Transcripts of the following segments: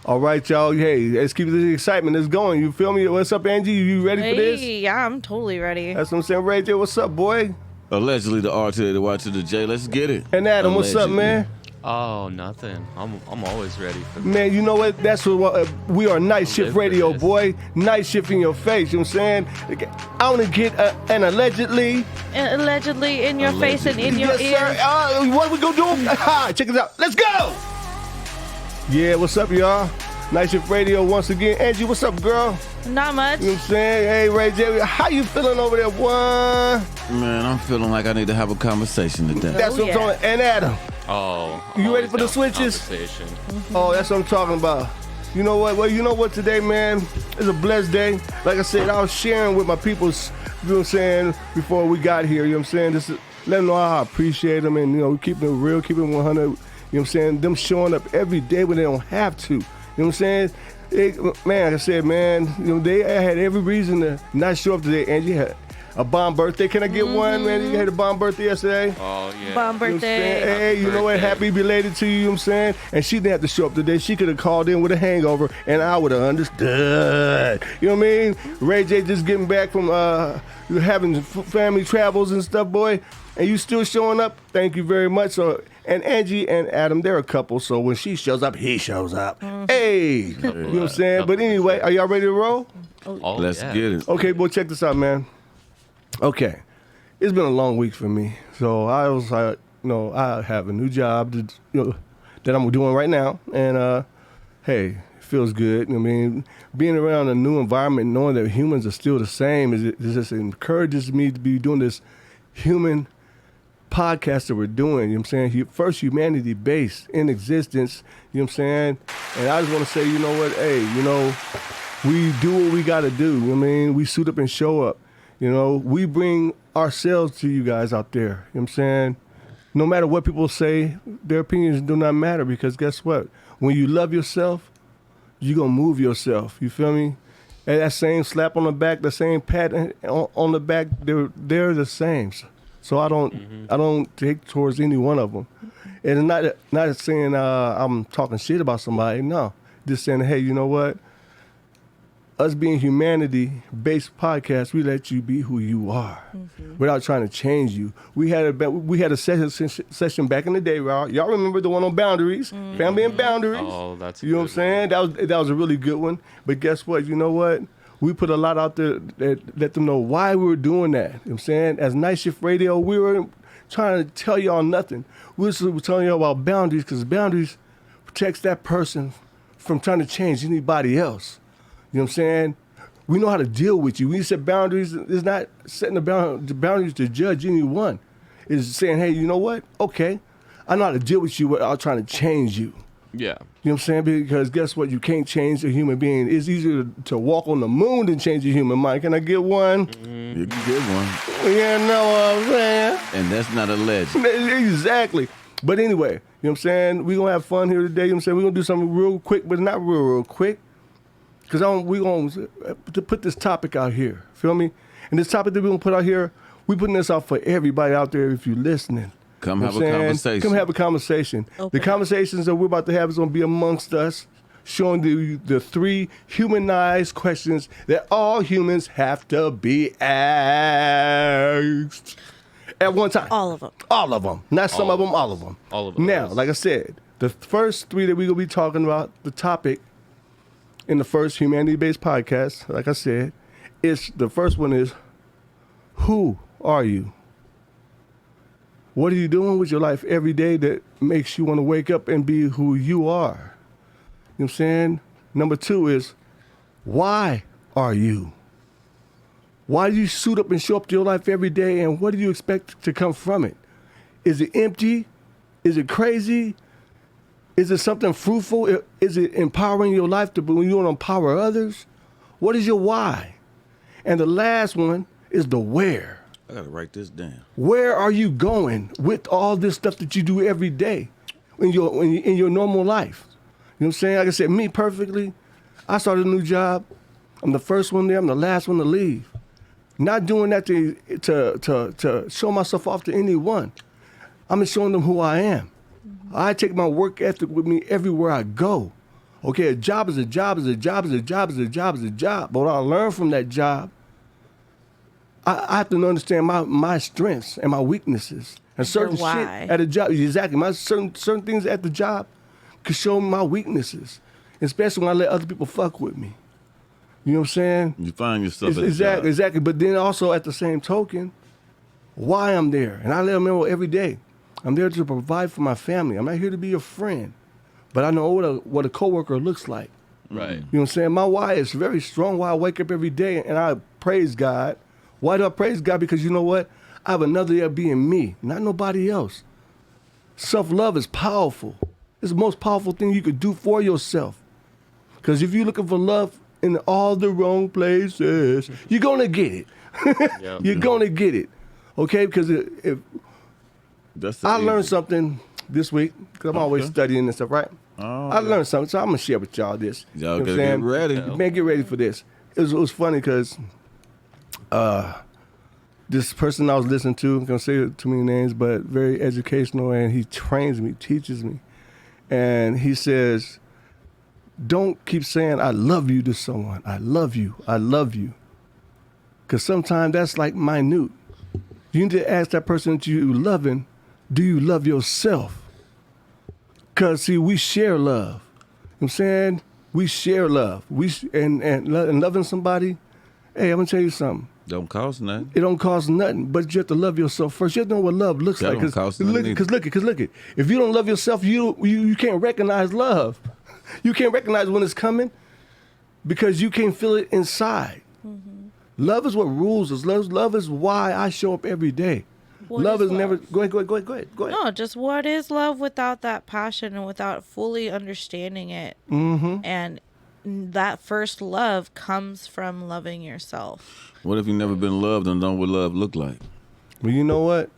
All right, y'all. Hey, let's keep this excitement. Let's going. You feel me? What's up, Angie? You ready for this? Yeah, I'm totally ready. That's what I'm saying. Ray J, what's up, boy? Allegedly the R to the Y to the J. Let's get it. And Adam, what's up, Allegedly. man? Oh, nothing. I'm always ready for this. Man, you know what? That's what we are. Night Shift live for Radio, this. boy. Night Shift in your face. You know what I'm saying? I want to get an allegedly. Allegedly in your face and in your Yes, ear. sir. What we gonna do? Check this out. Let's go. Yeah, what's up, y'all? Night Shift Radio once again. Angie, what's up, girl? Not much. You know what I'm saying? Hey, Ray J, how you feeling over there, one? Man, I'm feeling like I need to have a conversation today. That's what I'm yeah. talking. And Adam. Oh. You ready always for the down switches? Conversation. Oh, that's what I'm talking about. You know what? Well, you know what today, man? It's a blessed day. Like I said, I was sharing with my peoples, you know what I'm saying, before we got here, you know what I'm saying? Just to let them know how I appreciate them and, you know, keeping it real, keeping it 100, you know what I'm saying? Them showing up every day when they don't have to. You know what I'm saying? Man, like I said, man, you know, they had every reason to not show up today. Angie had a bomb birthday. Can I get one, man? You had a bomb birthday yesterday? Oh, yeah. Bomb You know what I'm birthday. saying? Hey, you know what? birthday. Happy belated to you, you know what I'm saying? And she didn't have to show up today. She could have called in with a hangover, and I would have understood. You know what I mean? Ray J just getting back from having family travels and stuff, boy, and you still showing up. Thank you very much. So, and Angie and Adam, they're a couple, so when she shows up, he shows up. Hey! You know what I'm saying? But anyway, are y'all ready to roll? Oh, Let's yeah. get it. Okay, boy, check this out, man. Okay, it's been a long week for me, so I was like, you know, I have a new job that I'm doing right now, and hey, it feels good. I mean, being around a new environment, knowing that humans are still the same, it just encourages me to be doing this human podcast that we're doing. You know what I'm saying? First humanity based in existence. You know what I'm saying? And I just want to say, you know what? Hey, you know, we do what we got to do. You know what I mean? We suit up and show up. You know, we bring ourselves to you guys out there. You know what I'm saying? No matter what people say, their opinions do not matter because guess what? When you love yourself, you're going to move yourself. You feel me? And that same slap on the back, the same pat on the back, they're the same. So I don't take towards any one of them. And not saying I'm talking shit about somebody. No, just saying, hey, you know what? Us being humanity-based podcast, we let you be who you are without trying to change you. We had a session back in the day, y'all remember the one on boundaries, family and boundaries. Oh, that's a you know what I'm good saying? That was a really good one. But guess what? You know what? We put a lot out there that let them know why we were doing that. You know what I'm saying? As Night Shift Radio, we were trying to tell y'all nothing. We were telling y'all about boundaries because boundaries protects that person from trying to change anybody else. You know what I'm saying? We know how to deal with you. When you set boundaries, it's not setting the boundaries to judge anyone. It's saying, hey, you know what? Okay, I know how to deal with you without trying to change you. Yeah. You know what I'm saying? Because guess what? You can't change a human being. It's easier to walk on the moon than change a human mind. Can I get one? You can get one. You know what I'm saying? And that's not alleged. Exactly. But anyway, you know what I'm saying? We're going to have fun here today. You know what I'm saying? We're going to do something real quick, but not real quick. Because we're going to put this topic out here. Feel me? And this topic that we're going to put out here, we're putting this out for everybody out there if you're listening. Come You know have what a I'm saying? conversation. Come have a conversation. Open The conversations that we're about to have is going to be amongst us, showing the three humanized questions that all humans have to be asked at one time. All of them. All of them. Not some All of of them, all of them. All of them. Now, like I said, the first three that we're going to be talking about, the topic in the first humanity-based podcast, like I said, the first one is, who are you? What are you doing with your life every day that makes you want to wake up and be who you are? You know what I'm saying? Number two is, why are you? Why do you suit up and show up to your life every day, and what do you expect to come from it? Is it empty? Is it crazy? Is it something fruitful? Is it empowering your life to when you want to empower others? What is your why? And the last one is the where. I got to write this down. Where are you going with all this stuff that you do every day in your normal life? You know what I'm saying? Like I said, me perfectly, I started a new job. I'm the first one there. I'm the last one to leave. Not doing that to show myself off to anyone. I'm just showing them who I am. I take my work ethic with me everywhere I go. Okay, a job is a job is a job is a job is a job is a job. But what I learned from that job, I have to understand my strengths and my weaknesses. And certain shit why. at a job, exactly. My certain things at the job could show me my weaknesses, especially when I let other people fuck with me. You know what I'm saying? You find yourself at Exactly, the job. exactly. But then also at the same token, why I'm there. And I let them know every day. I'm there to provide for my family. I'm not here to be a friend. But I know what a coworker looks like. Right. You know what I'm saying? My why is very strong. Why I wake up every day and I praise God. Why do I praise God? Because you know what? I have another year being me, not nobody else. Self-love is powerful. It's the most powerful thing you could do for yourself. Because if you're looking for love in all the wrong places, you're going to get it. Yep. You're going to get it. Okay? Because if That's I easy. learned something this week, because I'm always Okay. studying and stuff, right? Oh, I learned something, so I'm going to share with y'all this. Y'all You know what gotta I'm get saying? ready. Man, get ready for this. It was funny because this person I was listening to, I'm going to say too many names, but very educational, and he trains me, teaches me. And he says, don't keep saying, I love you to someone. I love you. I love you. Because sometimes that's like minute. You need to ask that person that you loving, do you love yourself? Because, see, we share love. You know what I'm saying? We share love. And loving somebody, hey, I'm going to tell you something. Don't cost nothing. It don't cost nothing, but you have to love yourself first. You have to know what love looks That like. don't cost nothing Because look it. If you don't love yourself, you can't recognize love. You can't recognize when it's coming because you can't feel it inside. Mm-hmm. Love is what rules us. Love is why I show up every day. What Love is is never. love? Go ahead. No, just what is love without that passion and without fully understanding it? Mm-hmm. And that first love comes from loving yourself. What if you never been loved and know what love look like? Well, you know what?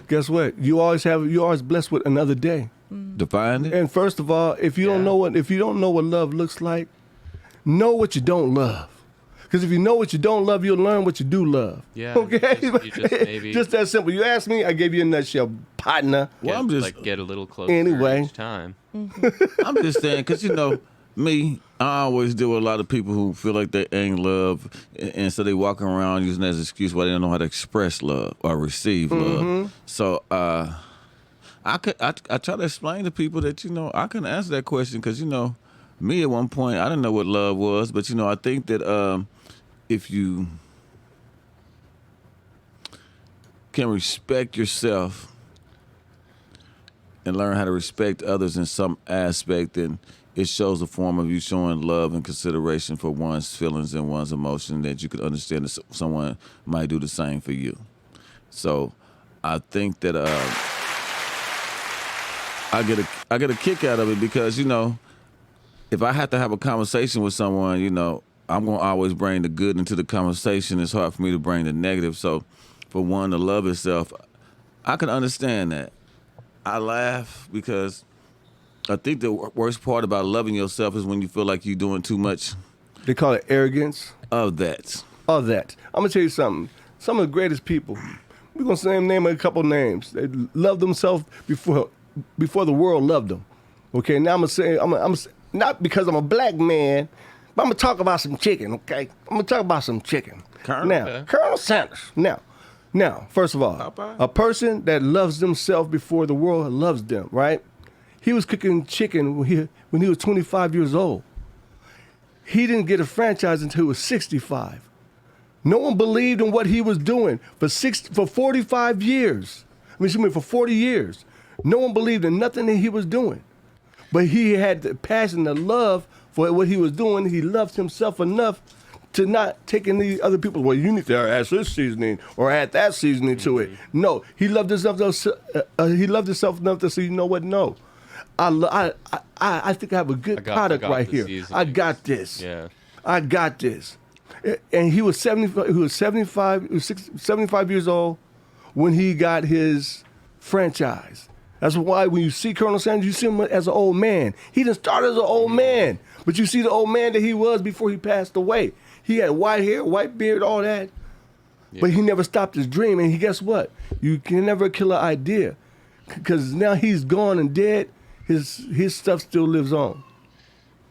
Guess what? You're always blessed with another day. Define it. And first of all, if you don't know what love looks like, know what you don't love. Because if you know what you don't love, you'll learn what you do love. Yeah, Okay. you just maybe- just that simple. You asked me, I gave you a nutshell, partner. Well, I'm just get a little closer Anyway. each time. I'm just saying, because, me, I always deal with a lot of people who feel like they ain't love, and so they walk around using that as an excuse why they don't know how to express love or receive love. So I try to explain to people that, I can answer that question because, me at one point, I didn't know what love was, but, I think that if you can respect yourself and learn how to respect others in some aspect, then it shows a form of you showing love and consideration for one's feelings and one's emotion that you could understand that someone might do the same for you. So I think that I get a kick out of it because, if I have to have a conversation with someone, I'm going to always bring the good into the conversation. It's hard for me to bring the negative. So for one to love itself, I can understand that. I laugh because I think the worst part about loving yourself is when you feel like you're doing too much They call it arrogance. of that. All that. I'm gonna tell you something. Some of the greatest people. We're gonna name a couple names. They loved themselves before the world loved them. Okay. Now I'm gonna say not because I'm a black man, but I'm gonna talk about some chicken. Okay. I'm gonna talk about some chicken. Colonel? Now, Okay. Colonel Sanders. Now, first of all, Popeye? a person that loves themselves before the world loves them, right? He was cooking chicken when he was 25 years old. He didn't get a franchise until he was 65. No one believed in what he was doing for 45 years. For 40 years. No one believed in nothing that he was doing. But he had the passion, the love for what he was doing. He loved himself enough to not take any other people. Well, you need to add this seasoning or add that seasoning to it. No, he loved himself. He loved himself enough to say, you know what? No, I think I have a good product right the here. seasonings. I got this. Yeah. I got this. And he was 75 years old when he got his franchise. That's why when you see Colonel Sanders, you see him as an old man. He didn't start as an old man, but you see the old man that he was before he passed away. He had white hair, white beard, all that. Yeah. But he never stopped his dream. And guess what? You can never kill an idea. Because now he's gone and dead, his stuff still lives on.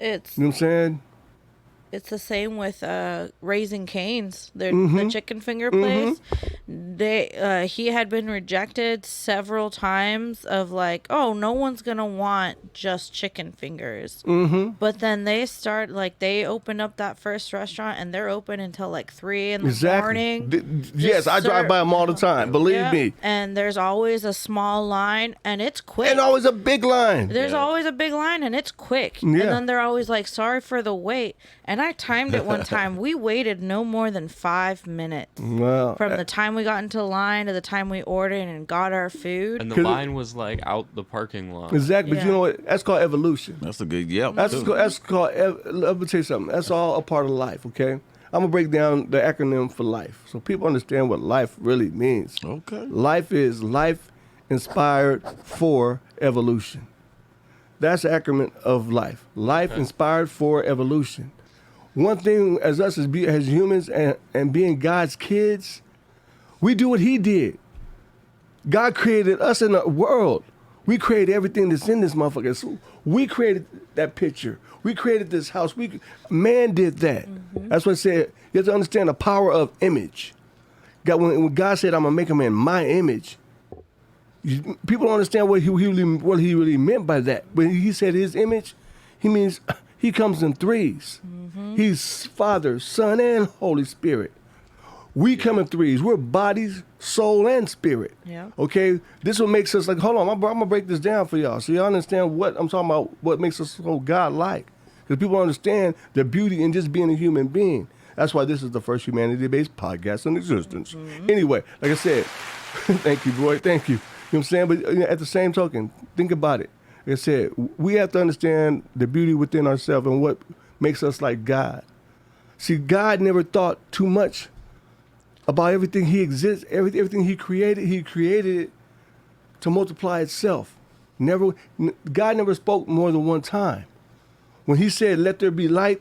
It's You know what I'm saying? it's the same with Raising Cane's, the chicken finger place. He had been rejected several times of like, oh, no one's gonna want just chicken fingers. But then they opened up that first restaurant and they're open until like 3 in the morning. Yes, I drive by them all the time. Believe Yeah, me. and there's always a small line, and it's quick. And always a big line. There's always a big line, and it's quick. Yeah. And then they're always like, sorry for the wait. And I timed it one time. We waited no more than 5 minutes Well, from the time we got into line to the time we ordered and got our food. And the 'Cause line was like out the parking lot. exactly. But Yeah. you know what? That's called evolution. That's a good yep. That's too. called. Let me tell you something. That's all a part of life. Okay. I'm gonna break down the acronym for life, so people understand what life really means. Okay. Life is life inspired for evolution. That's the acronym of life. Life inspired for evolution. One thing as us as humans and being God's kids, we do what He did. God created us in the world. We created everything that's in this motherfucker. So we created that picture. We created this house. Man did that. That's what I said. You have to understand the power of image. When God said, "I'm gonna make him in my image," people don't understand what he really meant by that. When He said His image, He means He comes in threes. He's Father, Son, and Holy Spirit. We come in threes. We're bodies, soul, and spirit. Yeah. Okay? This is what makes us like, hold on, I'm going to break this down for y'all so y'all understand what I'm talking about, what makes us so God-like. Because people don't understand the beauty in just being a human being. That's why this is the first humanity-based podcast in existence. Anyway, like I said, thank you, boy, thank you. You know what I'm saying? But at the same token, think about it. Like I said, we have to understand the beauty within ourselves and what makes us like God. See, God never thought too much about everything He exists, everything He created it to multiply itself. God never spoke more than one time. When He said, "Let there be light,"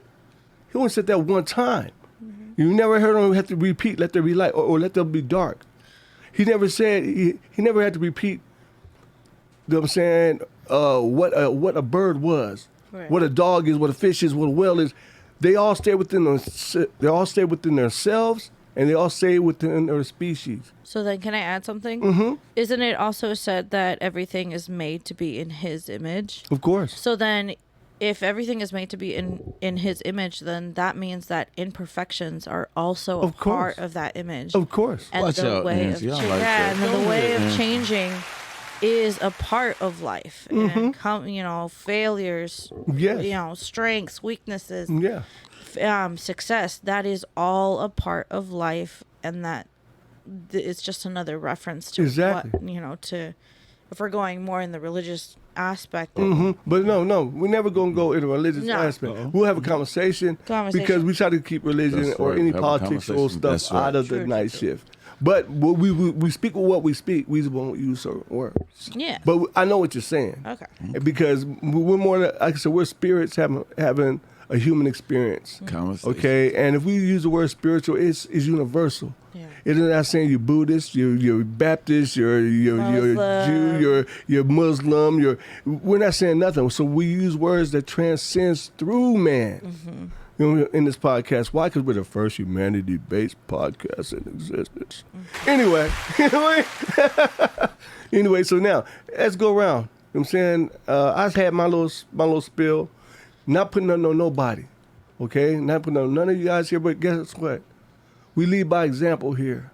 He only said that one time. You never heard Him have to repeat, "Let there be light," or "Let there be dark." He never said, he never had to repeat, you know what I'm saying, what a bird was, Right. what a dog is, what a fish is, what a whale is. They all stay within themselves, and they all stay within their species. So then, can I add something? Isn't it also said that everything is made to be in His image? Of course. So then, if everything is made to be in His image, then that means that imperfections are also a Of course. part of that image. Of course. And Watch the out, way Nancy. of I like yeah, that. and then Go the way ahead, of Nancy. changing is a part of life. And failures, Yes. strengths, weaknesses, Yeah. success. That is all a part of life, and that it's just another reference to Exactly. what to. If we're going more in the religious aspect, of But no, we're never gonna go in a religious No. aspect. We'll have a conversation because we try to keep religion That's or right. any Have a politics or conversation. stuff That's right. out of the True, night true. shift. But we speak with what we speak. We just won't use certain words. yeah. But I know what you're saying. Okay. Because we're more, like I said, we're spirits having a human experience. Conversation. Okay, and if we use the word spiritual, it's universal. Yeah. It's not saying you're Buddhist, you're Baptist, you're Muslim. Jew, you're Muslim. We're not saying nothing. So we use words that transcends through man. In this podcast. Why? Because we're the first humanity-based podcast in existence. Anyway, so now let's go around. You know what I'm saying? I've had my little spill. Not putting nothing on nobody. Okay? Not putting on none of you guys here, but guess what? We lead by example here.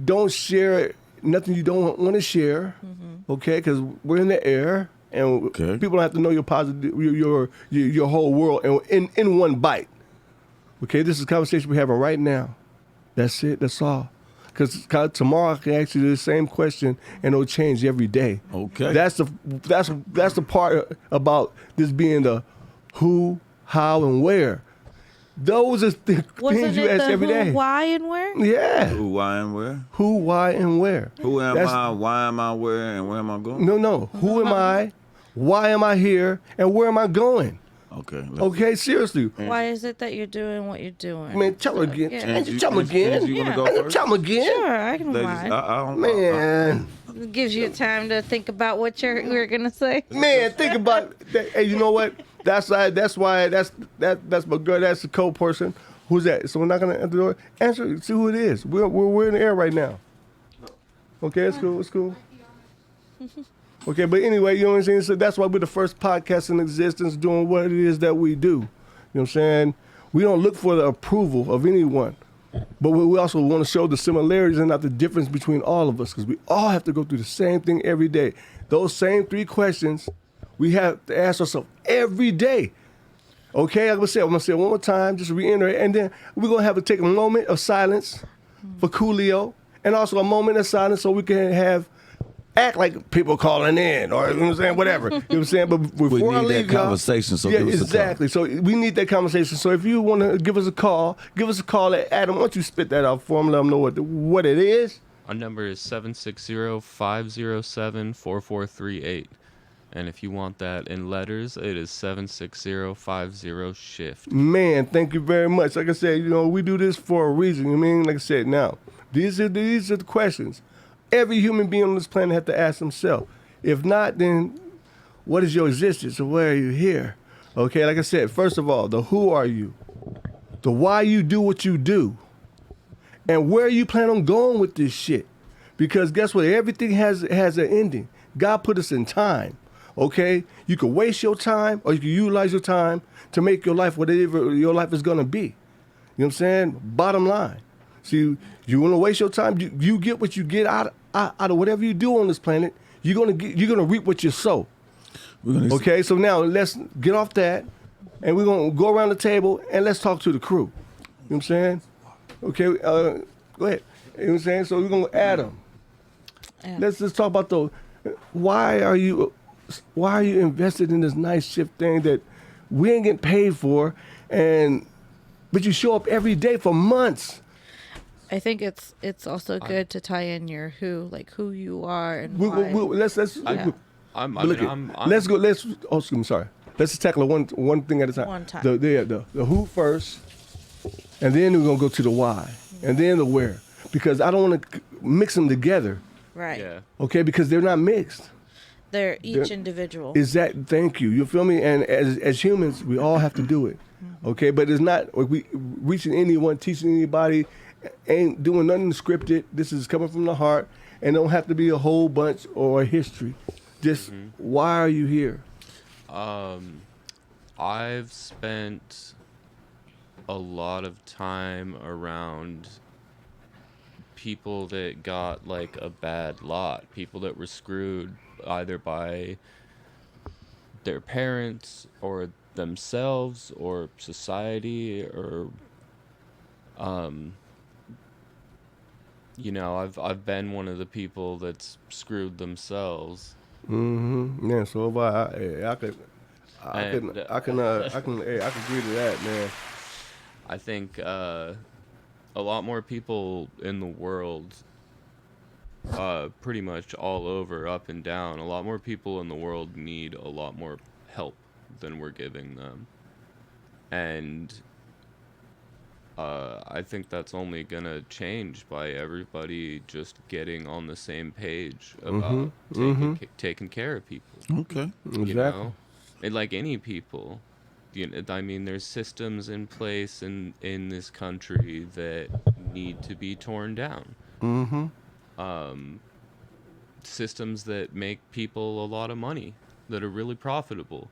Don't share nothing you don't want to share. Okay? Because we're in the air. And people don't have to know your positive, your whole world in one bite. Okay, this is a conversation we're having right now. That's it. That's all. Because tomorrow I can ask you the same question and it'll change every day. Okay. That's the part about this being the who, how, and where. Those are the Wasn't things you it ask the every who, day. why, and where? Yeah. Who, why, and where? Who, why, and where. Who am That's- I? Why am I? Where? And where am I going? No. Who am I? Why am I here? And where am I going? Okay. Okay, seriously. Why is it that you're doing what you're doing? Man, tell her again. Yeah. Angie, tell me again. Angie, you want to go Angie, first? tell me again. Sure, I can Ladies, mind. I don't. Man, It gives you time to think about what we're gonna say. man, think about that. Hey, you know what? That's why that's my girl. That's the co-person. Who's that? So we're not gonna enter the door. Answer. See who it is. We're in the air right now. Okay, it's cool. It's cool. Okay, but anyway, you know what I'm saying? So that's why we're the first podcast in existence doing what it is that we do. You know what I'm saying? We don't look for the approval of anyone, but we also want to show the similarities and not the difference between all of us, because we all have to go through the same thing every day. Those same 3 questions we have to ask ourselves every day. Okay, I'm gonna say it one more time, just reiterate, and then we're gonna take a moment of silence for Coolio, and also a moment of silence so we can act like people calling in, or you know what I'm saying, whatever. You know what I'm saying? But before We I need leave that conversation, so yeah, give us a call. exactly. So we need that conversation. So if you want to give us a call at Adam. Why don't you spit that out for him? Let them know what it is. Our number is 760-507-4438. And if you want that in letters, it is 76050-SHIFT. Man, thank you very much. Like I said, we do this for a reason. You mean, like I said, now these are the questions every human being on this planet has to ask himself. If not, then what is your existence, or why are you here? Okay, like I said, first of all, the who are you, the why you do what you do, and where you plan on going with this shit. Because guess what? Everything has an ending. God put us in time. Okay, you can waste your time, or you can utilize your time to make your life whatever your life is gonna be. You know what I'm saying? Bottom line. See, you want to waste your time. You get what you get out of whatever you do on this planet. You're gonna reap what you sow. Okay, so now let's get off that, and we're gonna go around the table and let's talk to the crew. You know what I'm saying? Okay, go ahead. You know what I'm saying? So we're gonna Adam. Yeah. Let's just talk about why are you invested in this night shift thing that we ain't getting paid for, but you show up every day for months. I think it's also good to tie in your who you are and We, why. let's Yeah. let's go. Let's sorry. Let's just tackle one thing at a time. One time. The who first, and then we're gonna go to the why, and then the where, because I don't want to mix them together. Right. Yeah. Okay, because they're not mixed. They're each individual. Thank you. You feel me? And as humans, we all have to do it. Okay, but it's not like we reaching anyone, teaching anybody, ain't doing nothing scripted. This is coming from the heart, and don't have to be a whole bunch or a history. Just why are you here? I've spent a lot of time around people that got like a bad lot, people that were screwed either by their parents or themselves or society or I've been one of the people that's screwed themselves. Yeah, so if I can agree to that, man. I think a lot more people in the world, pretty much all over, up and down, a lot more people in the world need a lot more help than we're giving them. And I think that's only gonna change by everybody just getting on the same page about taking care of people. Okay. Exactly. And like any people, I mean, there's systems in place in this country that need to be torn down. Systems that make people a lot of money, that are really profitable,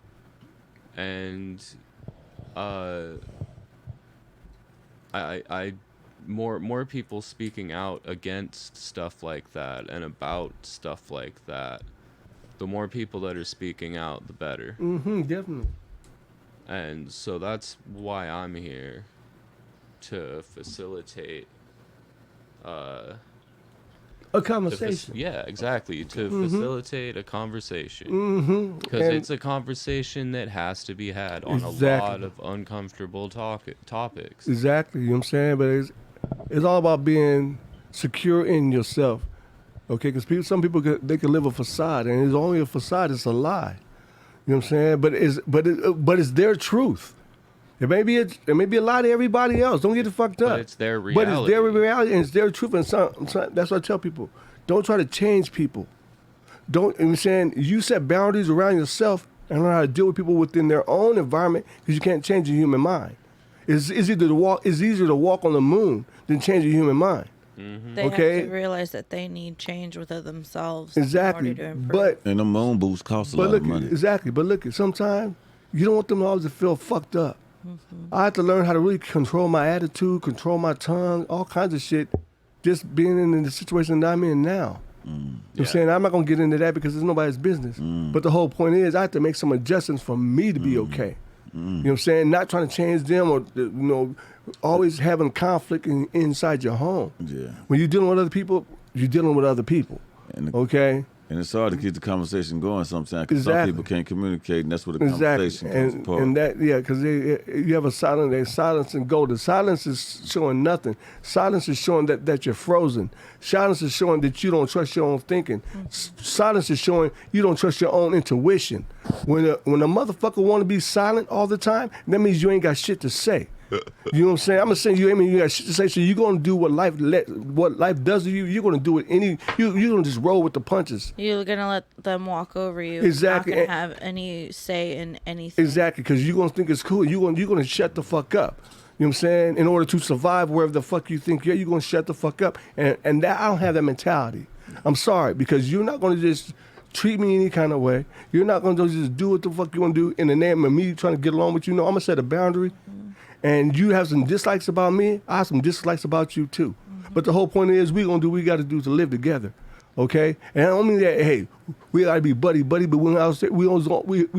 and more people speaking out against stuff like that and about stuff like that. The more people that are speaking out, the better. Definitely. And so that's why I'm here, to facilitate A conversation. yeah, exactly, to facilitate a conversation. Because it's a conversation that has to be had on a lot of uncomfortable topics. Exactly. You know what I'm saying? But it's all about being secure in yourself. Okay, because some people they can live a facade, and it's only a facade. It's a lie. You know what I'm saying? But it's their truth. It may be a lie to everybody else. Don't get it fucked up. But it's their reality. But it's their reality, and it's their truth. And that's what I tell people: don't try to change people. Don't. You know what I'm saying, you set boundaries around yourself, and learn how to deal with people within their own environment, because you can't change a human mind. It's easier to walk on the moon than change a human mind. They Okay. have to realize that they need change within themselves Exactly. in order to improve. But And the moon boots cost a But lot look, of money. exactly. But look, sometimes you don't want them always to feel fucked up. I have to learn how to really control my attitude, control my tongue, all kinds of shit, just being in the situation that I'm in now. You know what I'm saying? I'm not going to get into that because it's nobody's business. But the whole point is I have to make some adjustments for me to be okay. You know what I'm saying? Not trying to change them or, always having conflict inside your home. Yeah. When you're dealing with other people, you're dealing with other people. And the- Okay? And it's hard to keep the conversation going sometimes because Exactly. some people can't communicate, and that's where the Exactly, conversation comes apart. and that because you have a silence and gold. The silence is showing nothing. Silence is showing that you're frozen. Silence is showing that you don't trust your own thinking. Silence is showing you don't trust your own intuition. When a motherfucker want to be silent all the time, that means you ain't got shit to say. You know what I'm saying? I'm gonna say you got shit to say. So you're gonna do what life does to you. You're gonna do it you're gonna just roll with the punches. You're gonna let them walk over you. Exactly. You're not gonna have any say in anything. Exactly, because you're gonna think it's cool. You're gonna shut the fuck up. You know what I'm saying? In order to survive wherever the fuck you think you're gonna shut the fuck up. And that I don't have that mentality. I'm sorry, because you're not gonna just treat me any kind of way. You're not gonna just do what the fuck you wanna do in the name of me trying to get along with you. No, I'm gonna set a boundary. And you have some dislikes about me, I have some dislikes about you too. But the whole point is we're gonna do what we gotta do to live together. Okay? And I don't mean that, hey, we gotta be buddy, but we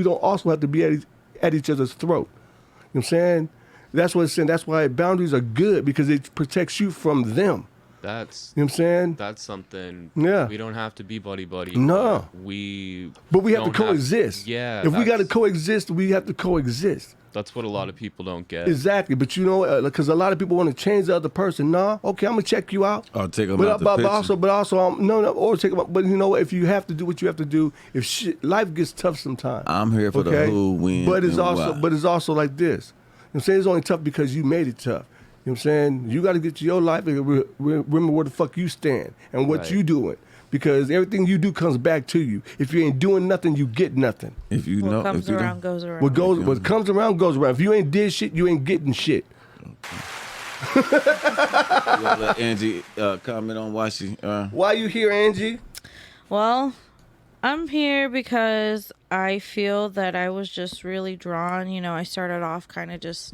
don't also have to be at each other's throat. You know what I'm saying? That's what it's saying. That's why boundaries are good, because it protects you from them. That's You know what I'm saying? that's something. Yeah. We don't have to be buddy. No. But we have to don't coexist. Yeah. If we gotta that's- coexist, we have to coexist. That's what a lot of people don't get. Exactly. But because a lot of people want to change the other person. No, okay, I'm gonna check you out. Or take them But, out the but, picture. also, no, or take them out. But you know what? If you have to do what you have to do, life gets tough sometimes. I'm here for the who, when, But it's and also, why. but it's also like this. You know what I'm saying? It's only tough because you made it tough. You know what I'm saying? You got to get to your life and remember where the fuck you stand and what Right. you doing. Because everything you do comes back to you. If you ain't doing nothing, you get nothing. If you know, What comes if you around don't, goes around. What comes around goes around. If you ain't did shit, you ain't getting shit. you wanna let Angie comment on why she. Why you here, Angie? Well, I'm here because I feel that I was just really drawn. I started off kind of just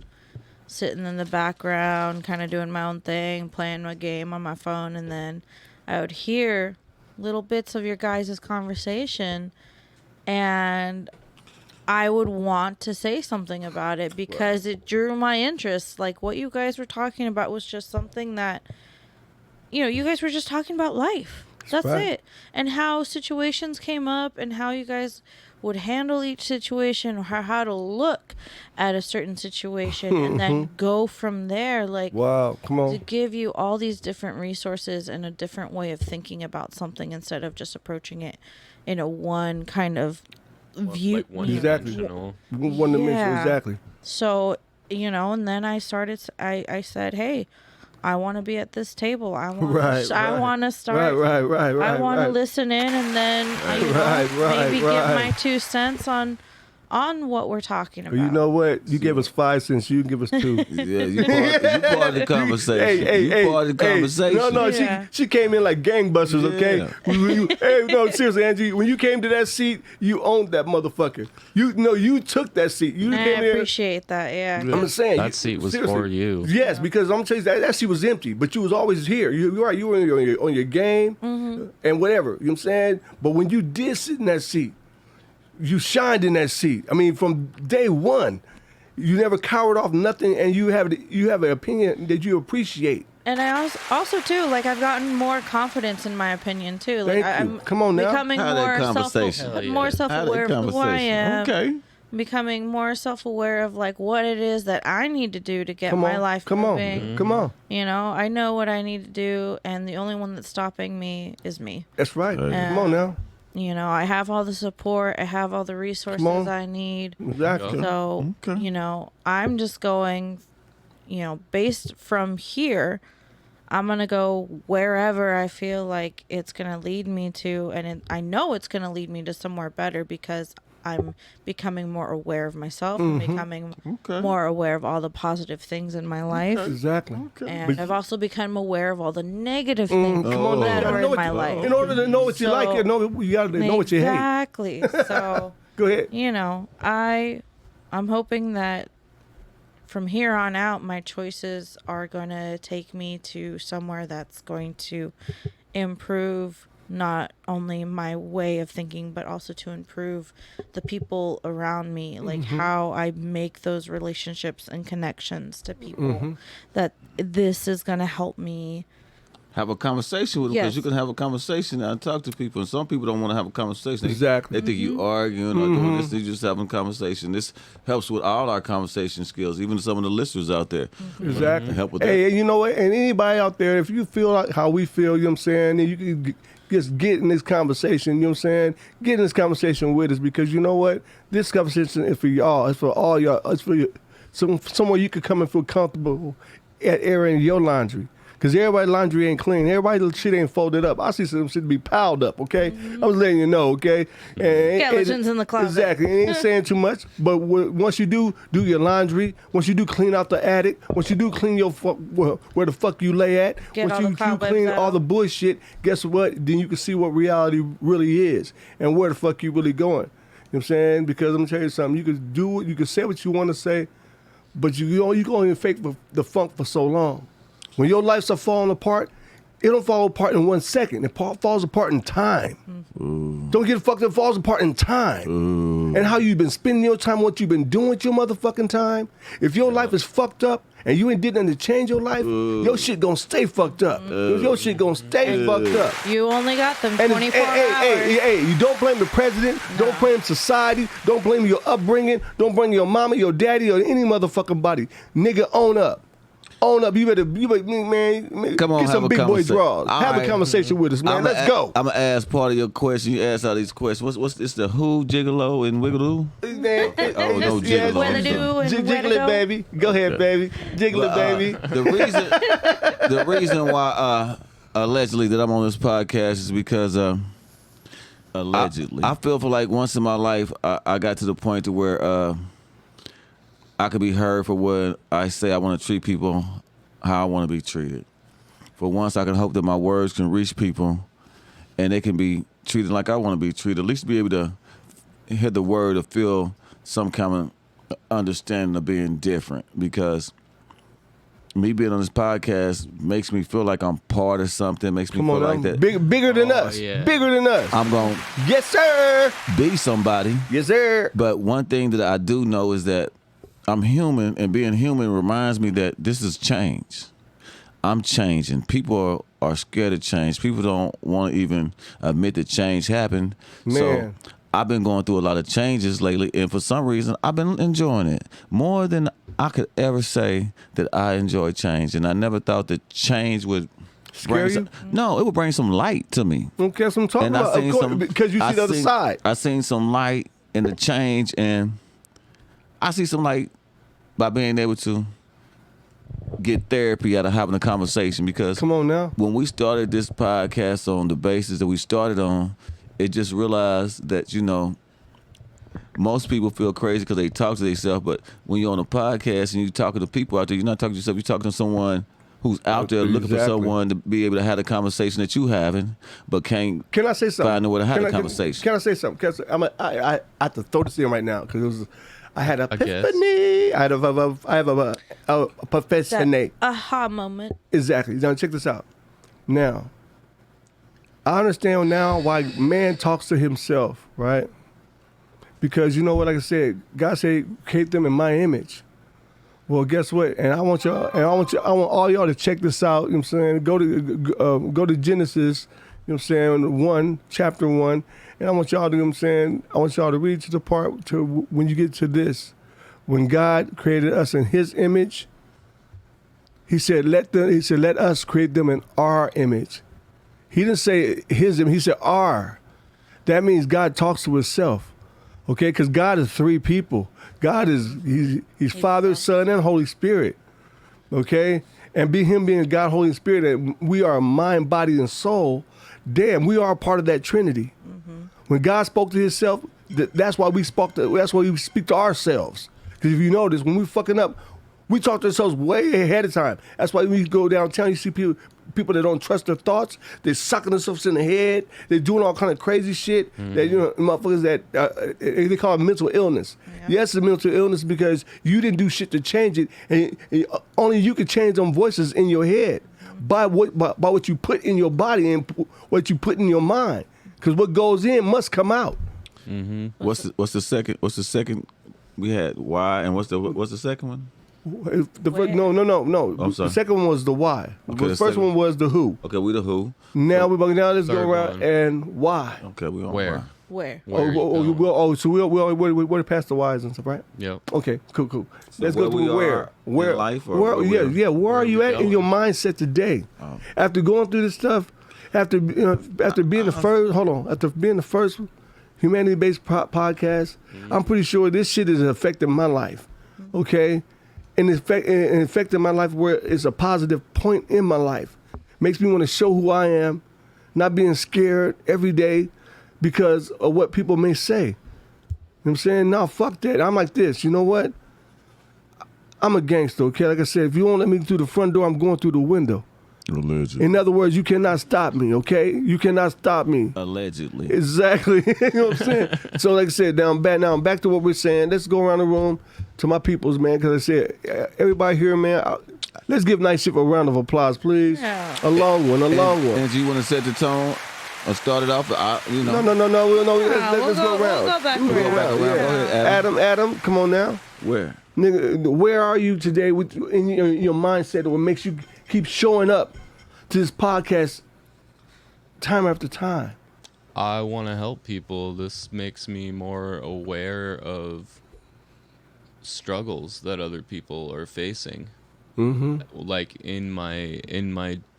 sitting in the background, kind of doing my own thing, playing my game on my phone, and then I would hear little bits of your guys' conversation, and I would want to say something about it because it drew my interest. Like what you guys were talking about was just something that, you guys were just talking about life. That's right. it. And how situations came up and how you guys would handle each situation, or how to look at a certain situation and then go from there. Like, Wow, come to on. give you all these different resources and a different way of thinking about something instead of just approaching it in a one kind of view. Like one Exactly. dimensional. One dimension, Yeah. exactly. So, and then I started, I said, hey, I want to be at this table. I want Right, I right. want to start. Right. I want to right. listen in and then Right, maybe give right. my 2 cents on what we're talking about. You know what? You gave us 5 cents. You can give us 2. Yeah, you part of the conversation. Hey, you part of the conversation. No, Yeah. she came in like gangbusters, okay? Yeah. Hey, no, seriously, Angie, when you came to that seat, you owned that motherfucker. You took that seat. You I came in. appreciate that. Yeah. I'm just saying. That seat was seriously. for you. Yes, because I'm telling you, that seat was empty, but you was always here. You're right. You were on your game and whatever. You know what I'm saying? But when you did sit in that seat, you shined in that seat. I mean, from day one, you never cowered off nothing, and you have an opinion that you appreciate. And I also too, like I've gotten more confidence in my opinion too. Like Thank you. I'm Come on now. becoming Have that more conversation. Hell yeah. more Have that self-aware of who I am. Okay. Becoming more self-aware of like what it is that I need to do to get Come my on, life come moving. on, come on. I know what I need to do, and the only one that's stopping me is me. That's right. Right. Come on now. I have all the support. I have all the resources on. I need. Exactly. So, Okay. I'm just going, based from here, I'm going to go wherever I feel like it's going to lead me to. And I know it's going to lead me to somewhere better because I'm becoming more aware of myself. I'm becoming more aware of all the positive things in my life. Exactly. And I've also become aware of all the negative things Come on, that now. are in my life. In order to know what you like, you gotta know what you hate. Exactly. So, Go ahead. you know, I'm hoping that from here on out, my choices are going to take me to somewhere that's going to improve not only my way of thinking, but also to improve the people around me, like how I make those relationships and connections to people. That this is going to help me. Have a conversation with them, because Yes. you can have a conversation and talk to people, and some people don't want to have a conversation. Exactly. They think you arguing or doing this. They just having a conversation. This helps with all our conversation skills, even some of the listeners out there. Exactly. Help with Hey, that. and you know what? And anybody out there, if you feel like how we feel, you know what I'm saying, then you can just get in this conversation, you know what I'm saying? Get in this conversation with us, because you know what? This conversation is for y'all. It's for all y'all. It's for you. Somewhere you can come and feel comfortable at airing your laundry. Because everybody's laundry ain't clean. Everybody's shit ain't folded up. I see some shit be piled up, okay? I was letting you know, okay? And Skeletons in the closet. Exactly. It ain't saying too much. But once you do your laundry, once you do clean out the attic, once you do clean your where the fuck you lay at, Get once all you the cobwebs clean out. all the bullshit, guess what? Then you can see what reality really is and where the fuck you really going. You know what I'm saying? Because I'm going to tell you something. You can do it. You can say what you want to say, but you can only fake the funk for so long. When your life starts falling apart, it don't fall apart in 1 second. It falls apart in time. Don't get fucked up. It falls apart in time. And how you been spending your time, what you been doing with your motherfucking time. If your life is fucked up and you ain't did nothing to change your life, your shit gonna stay fucked up. Your shit gonna stay fucked up. You only got them And 24 hours. hey, you don't blame the president. Don't blame society. Don't blame your upbringing. Don't blame your mama, your daddy, or any motherfucking body. Nigga, own up. Own up. You better man, Come on, get some have a big boy conversation. draws. All Have a right. conversation with us, man. Let's go. I'm gonna ask part of your question. You ask all these questions. What's this? The who, gigolo, and wiggaloo? Man, Oh, no, yeah, gigolo. Where to do and where Jiggle to it, go. baby. Go ahead, baby. Jiggle it, baby. The reason why allegedly that I'm on this podcast is because Allegedly. I feel for like once in my life I got to the point to where I could be heard for what I say. I want to treat people how I want to be treated. For once, I can hope that my words can reach people and they can be treated like I want to be treated. At least be able to hear the word or feel some kind of understanding of being different. Because me being on this podcast makes me feel like I'm part of something. Makes me Come feel on, like that bigger than Oh, us. yeah. Bigger than us. I'm going to Yes, sir. be somebody. Yes, sir. But one thing that I do know is that I'm human, and being human reminds me that this is change. I'm changing. People are scared of change. People don't want to even admit that change happened. Man. So I've been going through a lot of changes lately, and for some reason, I've been enjoying it more than I could ever say that I enjoy change. And I never thought that change would Scare you? No, it would bring some light to me. Okay, that's what I'm talking And about. Of course, because you see the other side. I seen some light in the change, and I see some light by being able to get therapy out of having a conversation. Because Come on now. when we started this podcast on the basis that we started on, it just realized that, you know, most people feel crazy because they talk to themselves, but when you're on a podcast and you're talking to people out there, you're not talking to yourself, you're talking to someone who's out there looking for Exactly. someone to be able to have the conversation that you having, but can't Can I say something? find a way to have Can a I- conversation. Can I say something? I have to throw this in right now because I had a I guess. epiphany. I have a epiphany. That aha moment. Exactly. Now check this out. Now, I understand now why man talks to himself, right? Because you know what, like I said, God said, create them in my image. Well, guess what? And I want all y'all to check this out. You know what I'm saying? Go to Genesis. You know what I'm saying? Chapter 1. And I want y'all to, you know what I'm saying? I want y'all to read to the part to when you get to this. When God created us in His image, He said, let us create them in our image. He didn't say His image. He said our. That means God talks to Himself. Okay, because God is three people. God is He's Father, Son, and Holy Spirit. Okay, and Him being God, Holy Spirit, and we are mind, body, and soul. Damn, we are part of that Trinity. When God spoke to Himself, that's why we spoke. That's why we speak to ourselves. Because if you notice, when we fucking up, we talk to ourselves way ahead of time. That's why we go downtown. You see people that don't trust their thoughts. They're sucking themselves in the head. They're doing all kind of crazy shit. That motherfuckers that they call it mental illness. Yeah. Yes, it's a mental illness because you didn't do shit to change it, and only you can change them voices in your head by what you put in your body and what you put in your mind. Because what goes in must come out. Mm-hmm. What's the second? We had why, and what's the second one? No. I'm sorry. The second one was the why. Okay, the first one was the who. Okay, we the who. Now let's go Third around one. and why. Okay, we on Where? why. Where? So we're past the whys and stuff, right? Yep. Okay, cool. So Let's go where we through are where in life or where we are? Where are you at in your mindset today? Oh. After going through this stuff, after being the first humanity-based podcast, I'm pretty sure this shit is affecting my life. Okay, and affecting my life where it's a positive point in my life. Makes me want to show who I am, not being scared every day because of what people may say. You know what I'm saying? No, fuck that. I'm like this. You know what? I'm a gangster, okay? Like I said, if you won't let me through the front door, I'm going through the window. Allegedly. In other words, you cannot stop me, okay? You cannot stop me. Allegedly. Exactly. You know what I'm saying? So like I said, now I'm back to what we're saying. Let's go around the room to my peoples, man, because I said, everybody here, man, let's give Night Shift a round of applause, please. Yeah. A long one. And you want to set the tone or start it off? No. Let's go around. We'll go back We'll around. around, Go ahead, Adam, come on now. Where? Nigga, where are you today in your mindset what makes you keep showing up to this podcast time after time? I want to help people. This makes me more aware of struggles that other people are facing. Mm-hmm. Like in my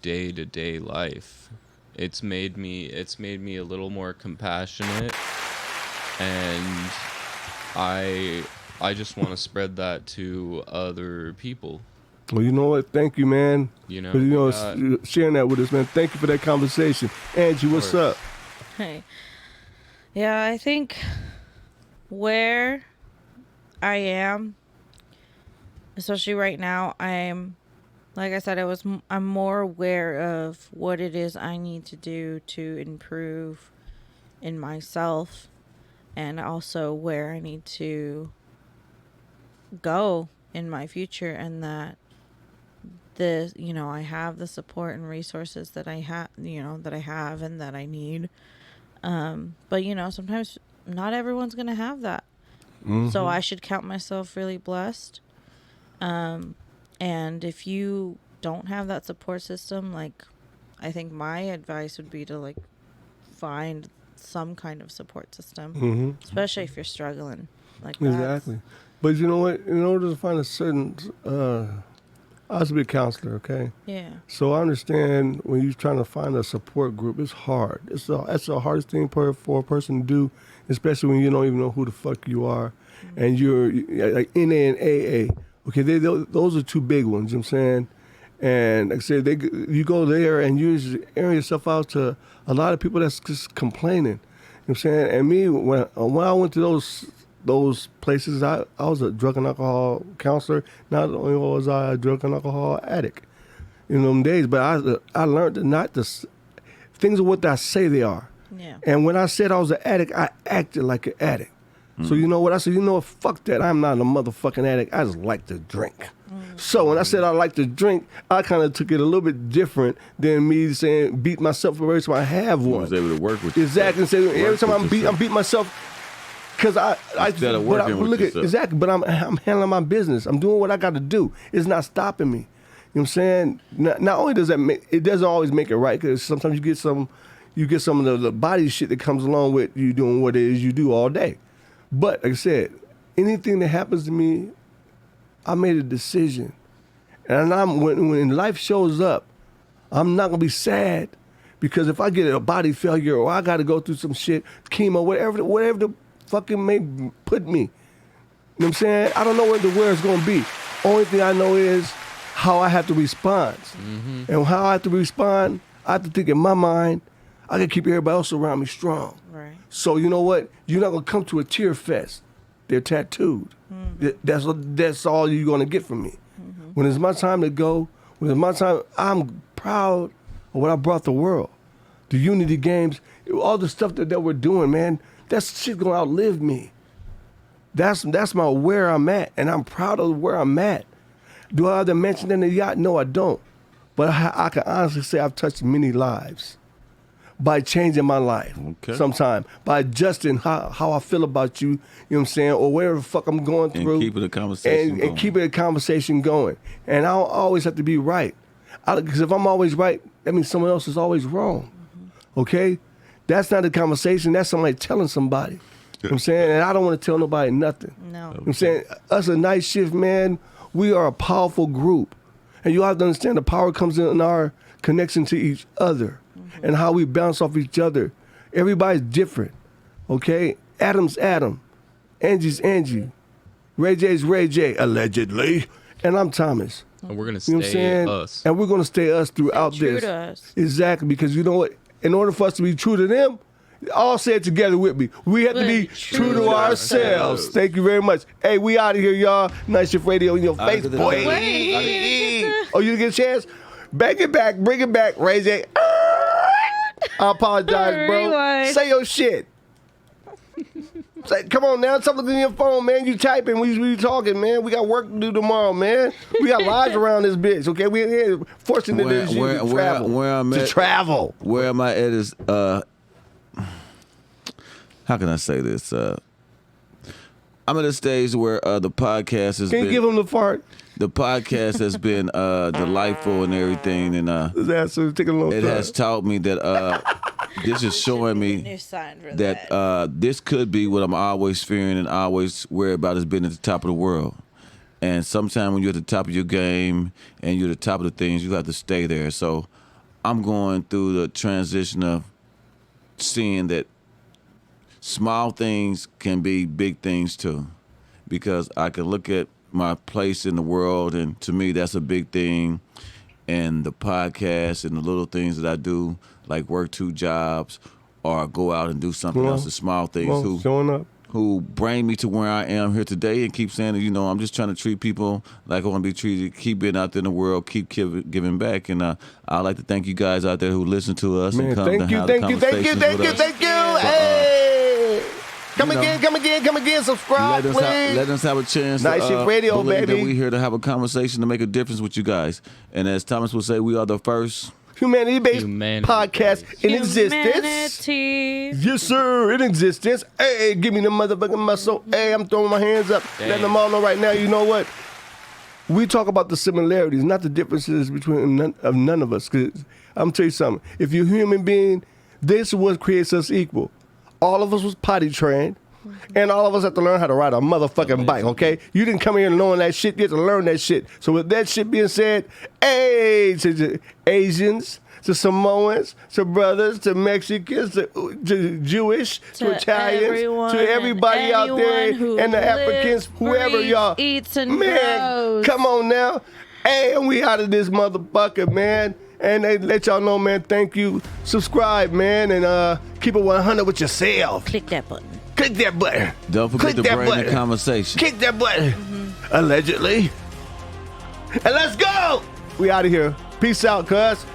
day-to-day life. It's made me a little more compassionate, and I just want to spread that to other people. Well, you know what? Thank you, man. Sharing that with us, man. Thank you for that conversation. Angie, what's up? Hey. Yeah, I think where I am, especially right now, like I said, I'm more aware of what it is I need to do to improve in myself, and also where I need to go in my future, and that I have the support and resources that I have, and that I need. But sometimes not everyone's going to have that. Mm-hmm. So I should count myself really blessed. And if you don't have that support system, like, I think my advice would be to, like, find some kind of support system, mm-hmm. especially if you're struggling. Like exactly. But you know what? In order to find a certain, I was to be a counselor, okay? Yeah. So I understand when you're trying to find a support group, it's hard. That's the hardest thing for a person to do, especially when you don't even know who the fuck you are, mm-hmm. and you're like NA and AA. Okay, those are two big ones, you know what I'm saying? And like I said, you go there and you're airing yourself out to a lot of people that's just complaining. You know what I'm saying? And me, when I went to those places, I was a drug and alcohol counselor. Not only was I a drug and alcohol addict in them days, but I learned things are what I say they are. Yeah. And when I said I was an addict, I acted like an addict. So you know what? I said, fuck that. I'm not a motherfucking addict. I just like to drink. So when I said I like to drink, I kind of took it a little bit different than me saying beat myself every time I have one. I was able to work with exactly. So every time I'm beat myself because Instead of working with yourself. Exactly. But I'm handling my business. I'm doing what I got to do. It's not stopping me. You know what I'm saying? Not only does it doesn't always make it right, because sometimes you get some of the body shit that comes along with you doing what it is you do all day. But like I said, anything that happens to me, I made a decision. And when life shows up, I'm not gonna be sad, because if I get a body failure or I gotta go through some shit, chemo, whatever the fucking may put me. You know what I'm saying? I don't know where it's gonna be. Only thing I know is how I have to respond. Mm-hmm. And how I have to respond, I have to think in my mind, I can keep everybody else around me strong. Right. So you know what? You're not gonna come to a tear fest. They're tattooed. That's all you're gonna get from me. When it's my time to go, when it's my time, I'm proud of what I brought the world. The Unity Games, all the stuff that we're doing, man. That shit's gonna outlive me. That's my where I'm at, and I'm proud of where I'm at. Do I have the mansion and the yacht? No, I don't. But I can honestly say I've touched many lives by changing my life sometime, by adjusting how I feel about you, you know what I'm saying, or whatever the fuck I'm going through. And keeping the conversation going. And keeping the conversation going. And I don't always have to be right. Because if I'm always right, that means someone else is always wrong. Okay? That's not a conversation. That's somebody telling somebody. You know what I'm saying? And I don't want to tell nobody nothing. No. You know what I'm saying? Us a night shift, man, we are a powerful group. And you have to understand the power comes in our connection to each other and how we bounce off each other. Everybody's different, okay? Adam's Adam. Angie's Angie. Ray J's Ray J, allegedly. And I'm Thomas. And we're gonna You know what I'm stay saying? us. And we're going to stay us throughout True this. to us. Exactly, because you know what? In order for us to be true to them, all say it together with me. We have to be true to ourselves. Thank you very much. Hey, we out of here, y'all. Night Shift Radio in your face, boy. Oh, you didn't get a chance? Bring it back, Ray J. I apologize, bro. Rewind. Say your shit. Come on now, stop looking at your phone, man. You typing, we talking, man. We got work to do tomorrow, man. We got lives around this bitch, okay? We're here fortunate to travel. Where I'm at, travel. Where am I at is, how can I say this? I'm at a stage where the podcast has Can been... you give him the fart? The podcast has been delightful and everything, and That's taking a long it time. has taught me that this is showing me New sign for that this could be what I'm always fearing and always worried about is being at the top of the world. And sometimes when you're at the top of your game and you're at the top of the things, you have to stay there. So I'm going through the transition of seeing that small things can be big things too, because I can look at my place in the world, and to me that's a big thing. And the podcast and the little things that I do, like work 2 jobs or go out and do something else, the small things showing up. who bring me to where I am here today, and keep saying that, you know, I'm just trying to treat people like I want to be treated, keep being out there in the world, keep giving back. And I'd like to thank you guys out there who listen to us and come to have the conversations with us. Hey! Come again, subscribe, please. Let us have a chance Night Shift Radio, believe baby. that we're here to have a conversation to make a difference with you guys. And as Thomas would say, we are the first humanity-based podcast in existence. Humanity. Yes, sir, in existence. Hey, give me the motherfucking muscle. Hey, I'm throwing my hands up, letting them all know right now, you know what? We talk about the similarities, not the differences between none of us. Because I'm tell you something. If you're a human being, this is what creates us equal. All of us was potty trained, and all of us have to learn how to ride a motherfucking bike, okay? You didn't come here knowing that shit. You have to learn that shit. So with that shit being said, hey, to the Asians, to Samoans, to brothers, to Mexicans, to Jewish, to Italians, everyone to everybody out there, anyone who and the lives, Africans, whoever breathes, y'all. eats and Man, grows. come on now. Hey, and we out of this motherfucker, man. And they let y'all know, man, thank you. Subscribe, man, and keep it 100 with yourself. Click that button. Click that button. Don't forget Click to that bring the button. conversation. Kick that button. Allegedly. And let's go. We out of here. Peace out, cuz.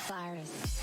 Virus.